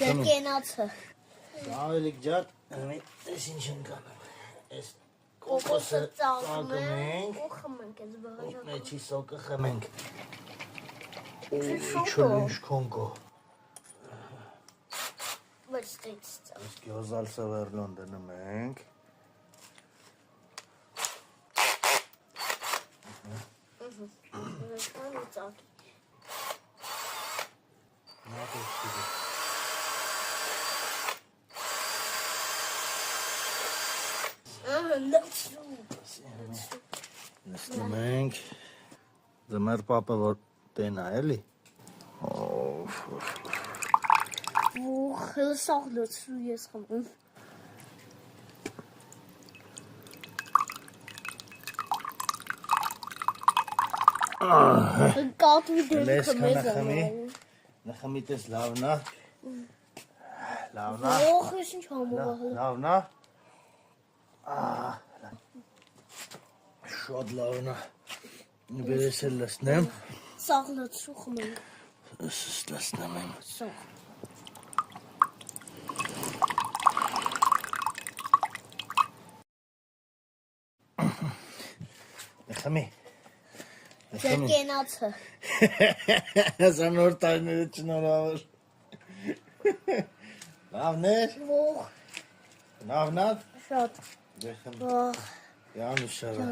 Ձերկենացը։ Ավելի ջան, այս ինչ ենք անում։ Այս կոկոսը ծաղկում ենք։ Ու խմենք այս բաժակը։ Մեջի սոկը խմենք։ Շոկո։ Ինչ քոնկո։ Բայց ստից ծաղ։ Այս գյոզալսը վերլոն դնում ենք։ Ահա։ Ծաղկի։ Նստում ենք։ Ձմեր պապը որ տենա էլի։ Ուխ, հլսաղ լոցրու ես խմում։ Կատվի դեմքը մեզ ամեն։ Նխմի տես լավնա։ Լավնա։ Ոխ, ես ինչ համողահլ։ Լավնա։ Շատ լավնա։ Բերես էլ լսնեմ։ Սաղ լոցրու խմենք։ Լսնեմ եմ։ Սաղ։ Նխմի։ Ձերկենացը։ Հեսա նոր տարիները չնորավոր։ Լավներ։ Ոխ, Լավնա։ շատ։ Դեխմ։ Ախ, Յանուշ շարը։